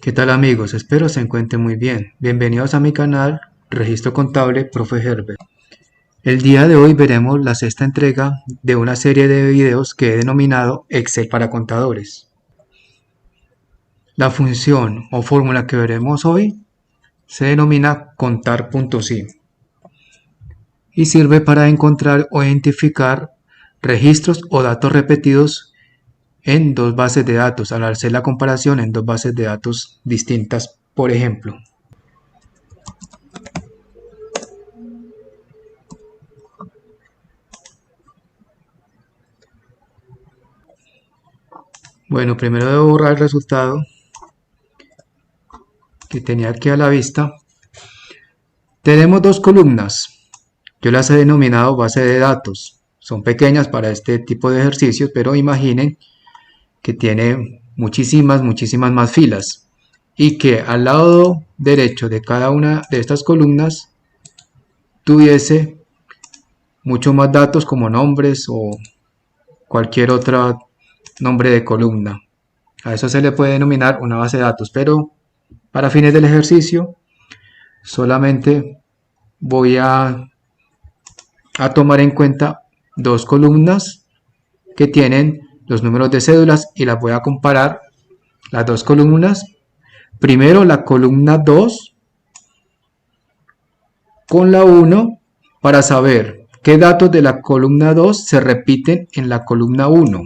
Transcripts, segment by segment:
¿Qué tal amigos? Espero se encuentren muy bien. Bienvenidos a mi canal Registro Contable Profe Herbert. El día de hoy veremos la sexta entrega de una serie de videos que he denominado Excel para contadores. La función o fórmula que veremos hoy se denomina contar.si y sirve para encontrar o identificar registros o datos repetidos en dos bases de datos al hacer la comparación en dos bases de datos distintas, por ejemplo. Bueno, primero debo borrar el resultado que tenía aquí a la vista. Tenemos dos columnas. Yo las he denominado base de datos. Son pequeñas para este tipo de ejercicios, pero imaginen que tiene muchísimas más filas y que al lado derecho de cada una de estas columnas tuviese mucho más datos como nombres o cualquier otro nombre de columna. A eso se le puede denominar una base de datos, pero para fines del ejercicio solamente voy a tomar en cuenta dos columnas que tienen los números de cédulas y las voy a comparar las dos columnas. Primero la columna 2 con la 1 para saber qué datos de la columna 2 se repiten en la columna 1.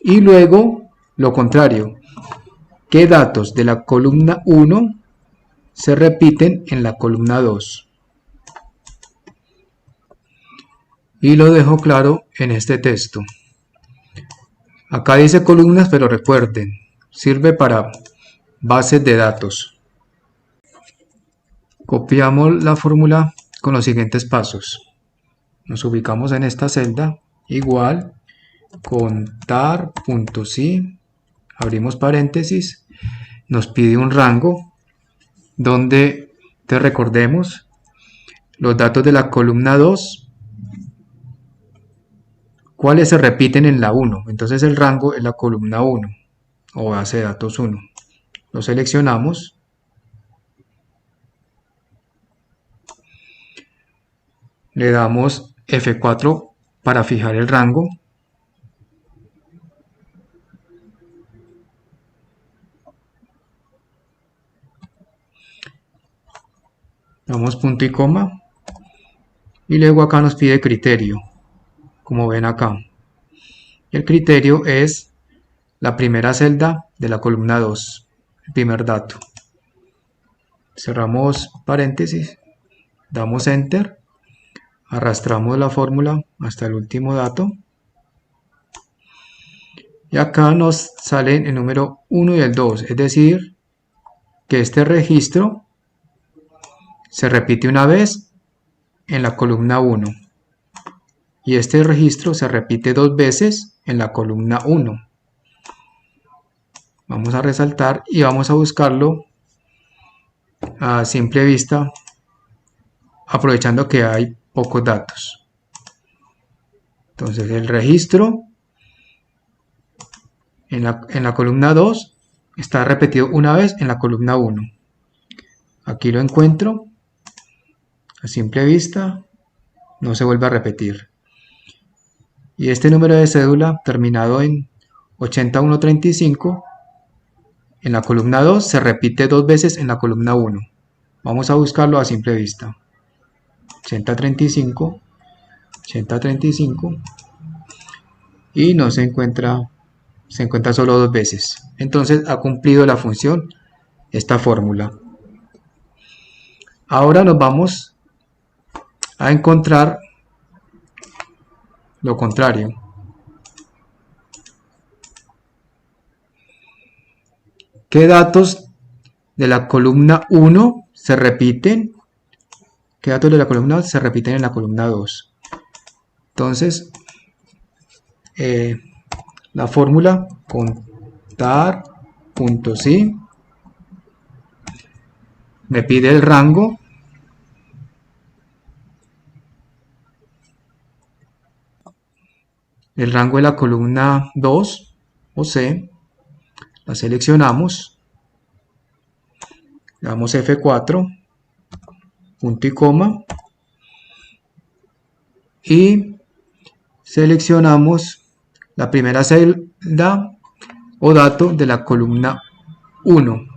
Y luego lo contrario, qué datos de la columna 1 se repiten en la columna 2. Y lo dejo claro en este texto. Acá dice columnas, pero recuerden, sirve para bases de datos. Copiamos la fórmula con los siguientes pasos. Nos ubicamos en esta celda, igual, contar.si, abrimos paréntesis, nos pide un rango donde te recordemos los datos de la columna 2, cuáles se repiten en la 1. Entonces el rango es la columna 1 o base de datos 1. Lo seleccionamos. Le damos F4 para fijar el rango. Damos punto y coma. Y luego acá nos pide criterio, como ven acá. El criterio es la primera celda de la columna 2, el primer dato. Cerramos paréntesis, damos enter, arrastramos la fórmula hasta el último dato. Y acá nos salen el número 1 y el 2, es decir, que este registro se repite una vez en la columna 1 y este registro se repite dos veces en la columna 1. Vamos a resaltar y vamos a buscarlo a simple vista, aprovechando que hay pocos datos. Entonces el registro en la columna 2 está repetido una vez en la columna 1. Aquí lo encuentro a simple vista, no se vuelve a repetir. Y este número de cédula terminado en 8135 en la columna 2 se repite dos veces en la columna 1. Vamos a buscarlo a simple vista. 8035, 8035 y no se encuentra solo dos veces. Entonces ha cumplido la función esta fórmula. Ahora nos vamos a encontrar lo contrario. ¿Qué datos de la columna 1 se repiten? ¿Qué datos de la columna 1 se repiten en la columna 2? Entonces, la fórmula contar.si me pide el rango de la columna 2 o C, la seleccionamos, le damos F4, punto y coma, y seleccionamos la primera celda o dato de la columna 1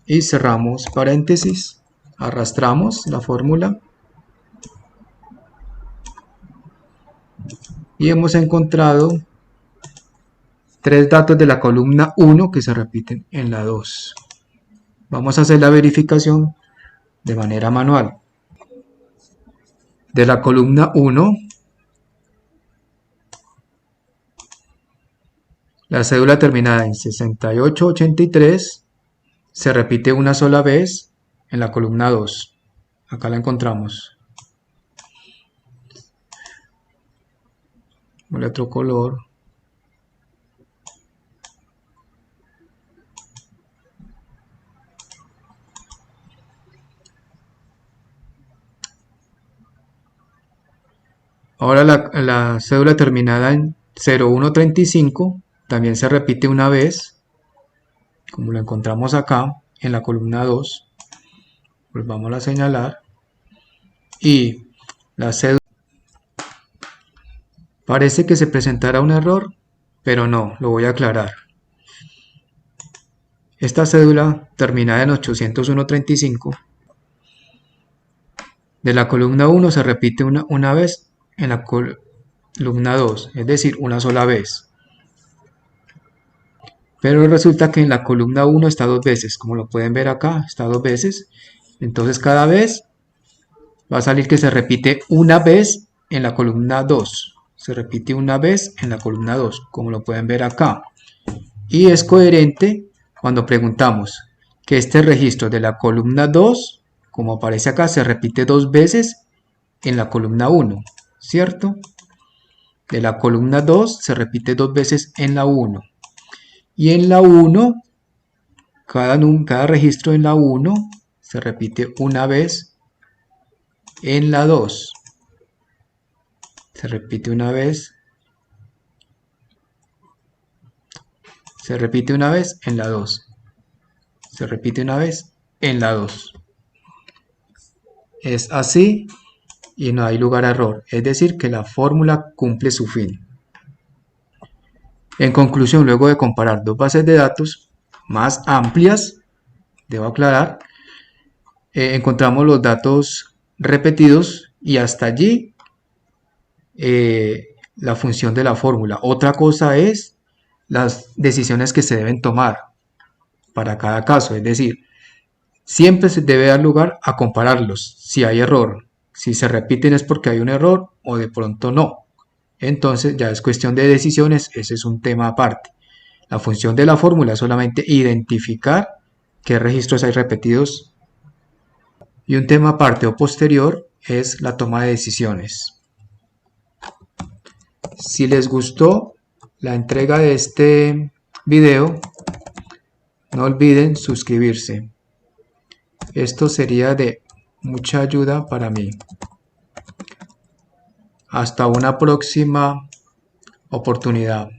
y cerramos paréntesis, arrastramos la fórmula y hemos encontrado tres datos de la columna 1 que se repiten en la 2. Vamos a hacer la verificación de manera manual. De la columna 1, la cédula terminada en 6883 se repite una sola vez en la columna 2. Acá la encontramos. Ponle otro color. Ahora la cédula terminada en 0135 también se repite una vez, como lo encontramos acá en la columna 2. Volvamos a señalar. Y la cédula, parece que se presentará un error, pero no, lo voy a aclarar. Esta cédula terminada en 801.35 de la columna 1 se repite una vez en la columna 2, es decir, una sola vez. Pero resulta que en la columna 1 está dos veces, como lo pueden ver acá, está dos veces. Entonces cada vez va a salir que se repite una vez en la columna 2. Se repite una vez en la columna 2, como lo pueden ver acá. Y es coherente cuando preguntamos que este registro de la columna 2, como aparece acá, se repite dos veces en la columna 1, ¿cierto? De la columna 2 se repite dos veces en la 1. Y en la 1, cada registro en la 1 se repite una vez en la 2. Se repite una vez. Se repite una vez en la 2. Se repite una vez en la 2. Es así y no hay lugar a error. Es decir, que la fórmula cumple su fin. En conclusión, luego de comparar dos bases de datos más amplias, debo aclarar, encontramos los datos repetidos y hasta allí la función de la fórmula. Otra cosa es las decisiones que se deben tomar para cada caso, es decir, siempre se debe dar lugar a compararlos si hay error. Si se repiten es porque hay un error o de pronto no. Entonces ya es cuestión de decisiones, ese es un tema aparte. La función de la fórmula es solamente identificar qué registros hay repetidos y un tema aparte o posterior es la toma de decisiones. Si les gustó la entrega de este video, no olviden suscribirse. Esto sería de mucha ayuda para mí. Hasta una próxima oportunidad.